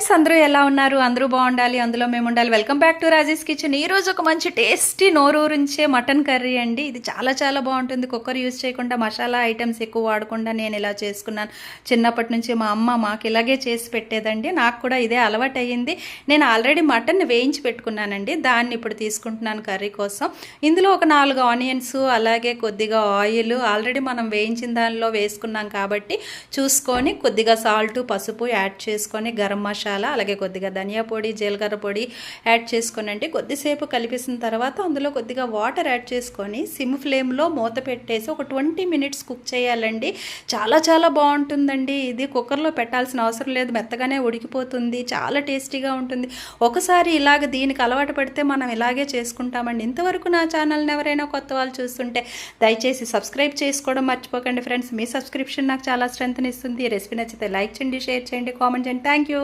Friends అందరూ ఎలా ఉన్నారు? అందరూ బాగుండాలి, అందులో మేము ఉండాలి. Welcome back to Rajesh kitchen. ఈరోజు ఒక మంచి టేస్టీ నోరూరించే మటన్ కర్రీ అండి. ఇది చాలా చాలా బాగుంటుంది. కుక్కర్ యూజ్ చేయకుండా, మసాలా ఐటమ్స్ ఎక్కువ వాడకుండా నేను ఇలా చేసుకున్నాను. చిన్నప్పటి నుంచి మా అమ్మ మాకు ఇలాగే చేసి పెట్టేదండి. నాకు కూడా ఇదే అలవాటు అయ్యింది. నేను ఆల్రెడీ మటన్ వేయించి పెట్టుకున్నానండి. దాన్ని ఇప్పుడు తీసుకుంటున్నాను కర్రీ కోసం. ఇందులో ఒక 4 ఆనియన్స్, అలాగే కొద్దిగా ఆయిల్ ఆల్రెడీ మనం వేయించిన దానిలో వేసుకున్నాం కాబట్టి చూసుకొని కొద్దిగా సాల్ట్, పసుపు యాడ్ చేసుకొని, గరం మసాలా, అలాగే కొద్దిగా ధనియా పొడి, జీలకర్ర పొడి యాడ్ చేసుకోనండి. కొద్దిసేపు కలిపేసిన తర్వాత అందులో కొద్దిగా వాటర్ యాడ్ చేసుకొని సిమ్ ఫ్లేమ్లో మూత పెట్టేసి ఒక 20 మినిట్స్ కుక్ చేయాలండి. చాలా చాలా బాగుంటుందండి. ఇది కుక్కర్లో పెట్టాల్సిన అవసరం లేదు, మెత్తగానే ఉడికిపోతుంది. చాలా టేస్టీగా ఉంటుంది. ఒకసారి ఇలాగ దీనికి అలవాటు పడితే మనం ఇలాగే చేసుకుంటామండి. ఇంతవరకు నా ఛానల్ని ఎవరైనా కొత్త వాళ్ళు చూస్తుంటే దయచేసి సబ్స్క్రైబ్ చేసుకోవడం మర్చిపోకండి ఫ్రెండ్స్. మీ సబ్స్క్రిప్షన్ నాకు చాలా స్ట్రెంగ్త్ ఇస్తుంది. ఈ రెసిపీ నచ్చితే లైక్ చేయండి, షేర్ చేయండి, కామెంట్ చేయండి. Thank you.